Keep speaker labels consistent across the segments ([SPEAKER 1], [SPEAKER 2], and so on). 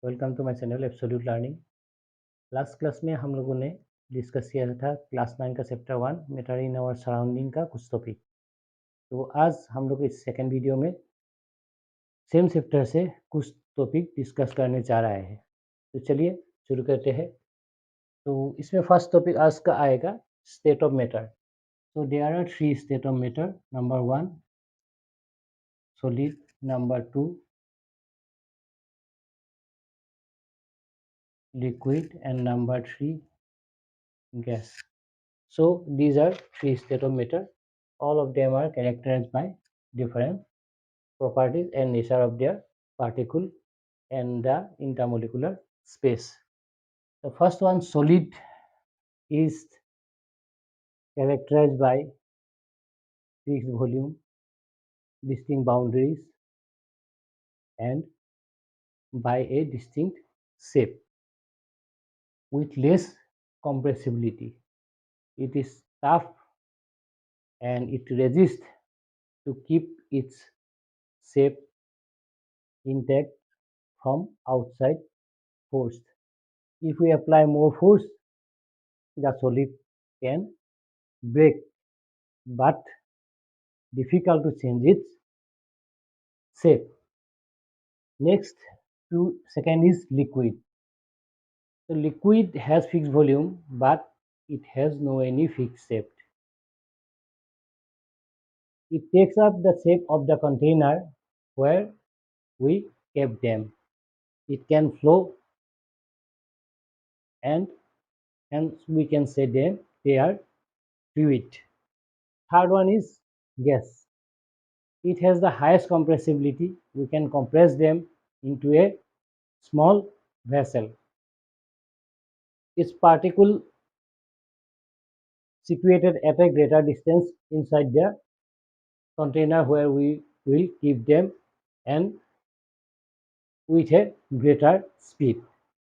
[SPEAKER 1] Welcome to my channel absolute learning. Last class में हम लोगों ने डिस्कस किया था क्लास 9 का chapter 1 matter in our surrounding का कुछ टॉपिक। तो आज हम लोग इस सेकेंड वीडियो में सेम चैप्टर से कुछ टॉपिक डिस्कस करने जा रहे हैं। तो चलिए शुरू करते हैं। तो इसमें फर्स्ट टॉपिक आज का आएगा state of matter. So there are three state of matter. Number 1 solid, number 2 liquid, and number 3 gas. So these are three state of matter. All of them are characterized by different properties and nature of their particle and the intermolecular space. The first one, solid, is characterized by fixed volume, distinct boundaries, and by a distinct shape with less compressibility. It is tough and it resists to keep its shape intact from outside force. If we apply more force, the solid can break, but difficult to change its shape. Next, second is liquid. So liquid has fixed volume, but it has no any fixed shape. It takes up the shape of the container where we kept them. It can flow, and hence we can say they are fluid. Third one is gas. It has the highest compressibility. We can compress them into a small vessel. Its particle situated at a greater distance inside the container where we will keep them and with a greater speed.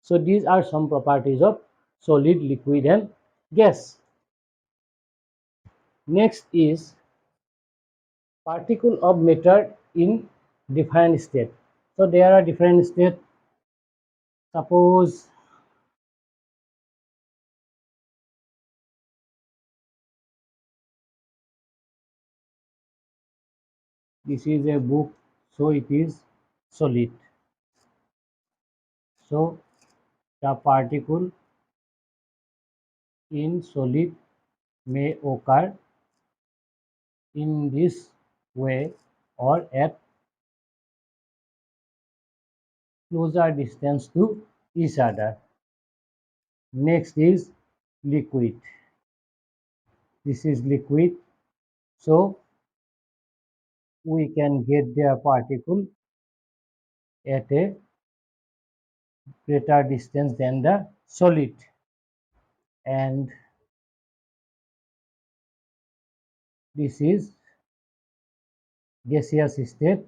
[SPEAKER 1] So these are some properties of solid, liquid, and gas. Next is particle of matter in different state. So there are different states. Suppose this is a book, so it is solid. So the particle in solid may occur in this way or at closer distance to each other. Next is liquid. This is liquid, so we can get their particle at a greater distance than the solid. And this is gaseous state,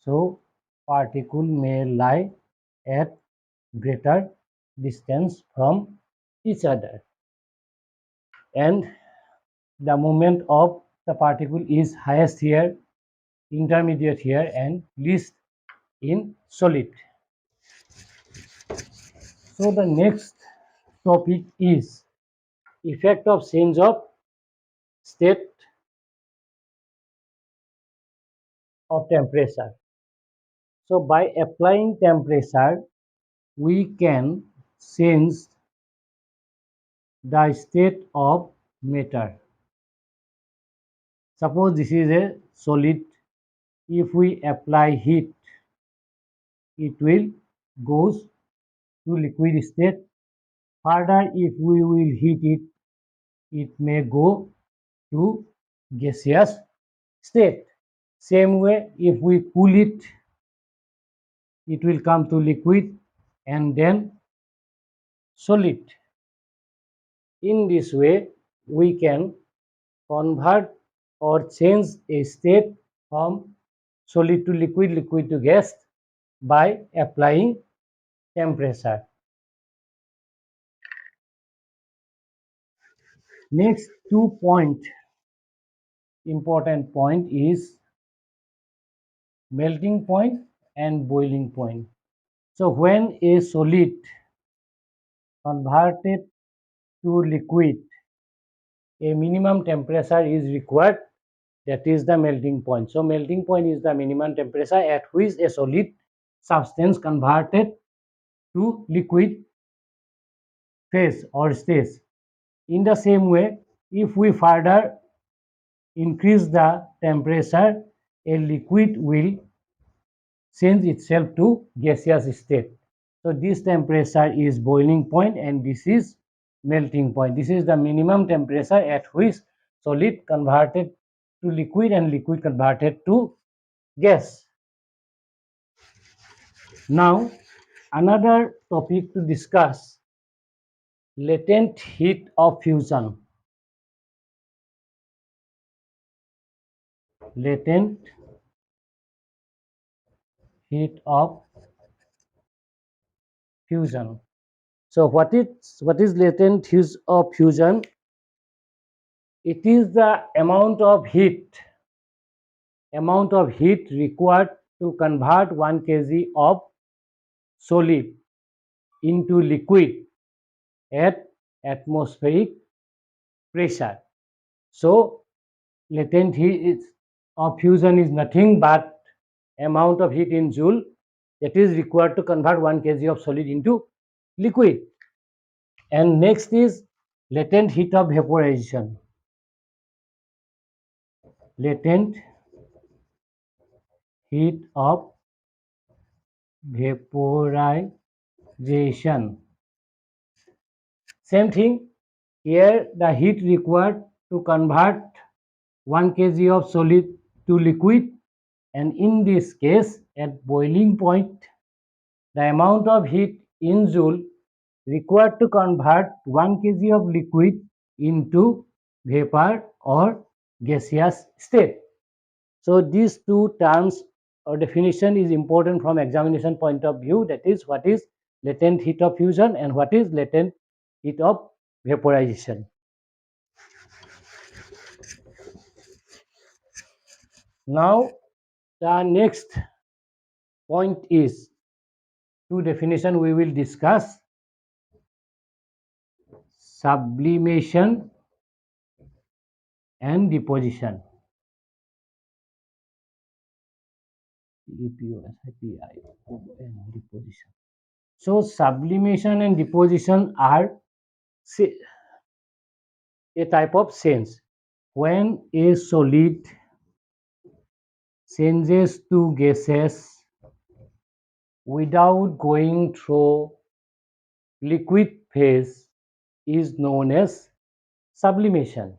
[SPEAKER 1] so particle may lie at greater distance from each other, and the moment of the particle is highest here, intermediate here, and least in solid. So the next topic is effect of change of state of temperature. So by applying temperature, we can change the state of matter. Suppose this is a solid. If we apply heat, it will goes to liquid state. Further, if we will heat it, it may go to gaseous state. Same way, if we cool it, it will come to liquid and then solid. In this way, we can convert or change a state from solid to liquid, liquid to gas by applying temperature. Next important point is melting point and boiling point. So when a solid converted to liquid, a minimum temperature is required, that is the melting point. So melting point is the minimum temperature at which a solid substance converted to liquid phase or stage. In the same way, if we further increase the temperature, a liquid will change itself to gaseous state. So this temperature is boiling point and this is melting point. This is the minimum temperature at which solid converted to liquid and liquid converted to gas. Now another topic to discuss, latent heat of fusion. Latent heat of fusion. So what is latent heat of fusion? It is the amount of heat required to convert 1 kg of solid into liquid at atmospheric pressure. So latent heat of fusion is nothing but amount of heat in joule that is required to convert 1 kg of solid into liquid. And next is latent heat of vaporization. Latent heat of vaporization. Same thing, here the heat required to convert 1 kg of solid to liquid, and in this case at boiling point the amount of heat in joule required to convert 1 kg of liquid into vapor or gaseous state. So these two terms or definition is important from examination point of view, that is what is latent heat of fusion and what is latent heat of vaporization. Now the next point is two definition we will discuss: sublimation and deposition. Deposition. So sublimation and deposition are a type of change. When a solid changes to gases without going through liquid phase is known as sublimation.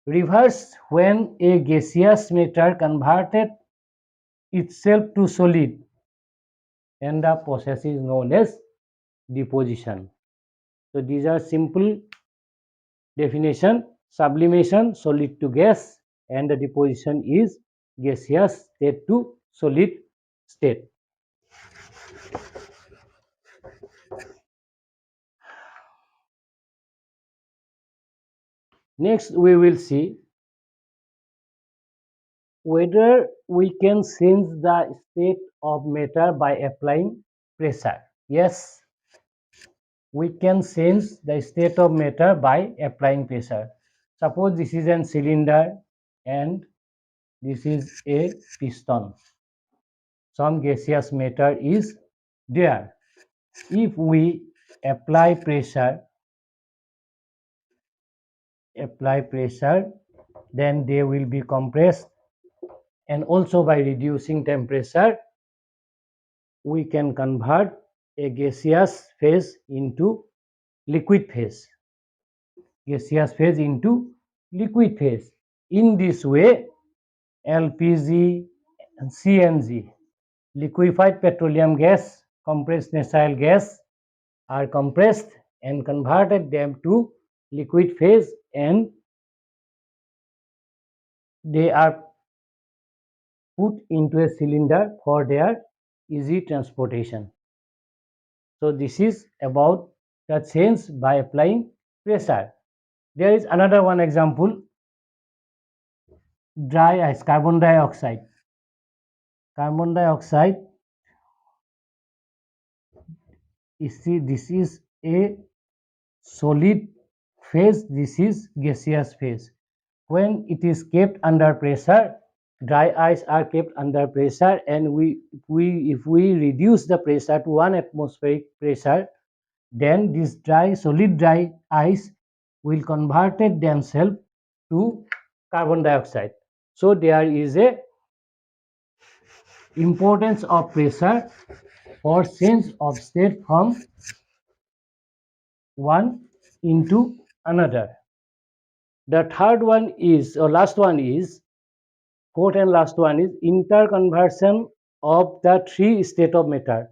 [SPEAKER 1] Reverse, when a gaseous matter converted itself to solid, and the process is known as deposition. So these are simple definition: sublimation, solid to gas, and the deposition is gaseous state to solid state. Next we will see whether we can change the state of matter by applying pressure. Yes, we can change the state of matter by applying pressure. Suppose this is a cylinder and this is a piston. Some gaseous matter is there. If we apply pressure, then they will be compressed, and also by reducing temperature we can convert a gaseous phase into liquid phase. In this way, LPG and CNG, liquefied petroleum gas, compressed natural gas, are compressed and converted them to liquid phase, and they are put into a cylinder for their easy transportation. So this is about the change by applying pressure. There is another one example: dry ice, carbon dioxide. You see, this is a solid phase, this is gaseous phase. When it is kept under pressure, dry ice are kept under pressure, and if we reduce the pressure to 1 atmospheric pressure, then this solid dry ice will convert themselves to carbon dioxide. So there is a importance of pressure for change of state from one into another. The third one is, or last one is, fourth and last one is interconversion of the three state of matter.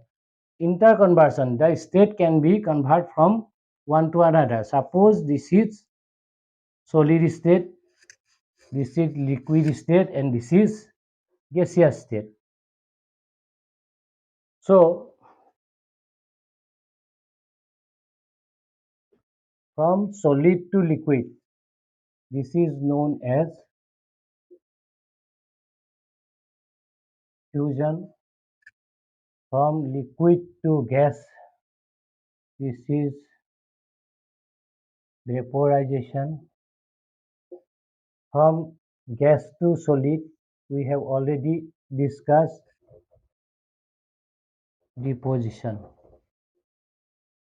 [SPEAKER 1] Interconversion, the state can be converted from one to another. Suppose this is solid state, this is liquid state, and this is gaseous state. So from solid to liquid, this is known as fusion. From liquid to gas, this is vaporization. From gas to solid, we have already discussed deposition.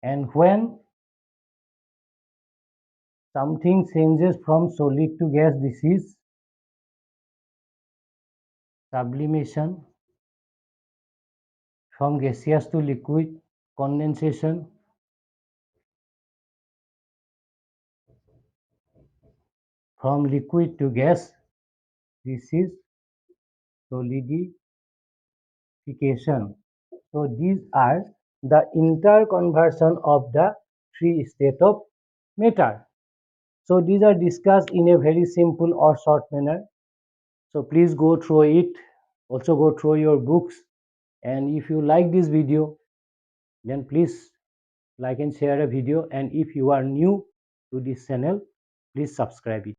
[SPEAKER 1] And when something changes from solid to gas, this is sublimation. From gaseous to liquid, condensation. From liquid to gas, this is solidification. So these are the interconversion of the three states of matter. So these are discussed in a very simple or short manner. So please go through it. Also go through your books. And if you like this video, then please like and share a video. And if you are new to this channel, please subscribe it.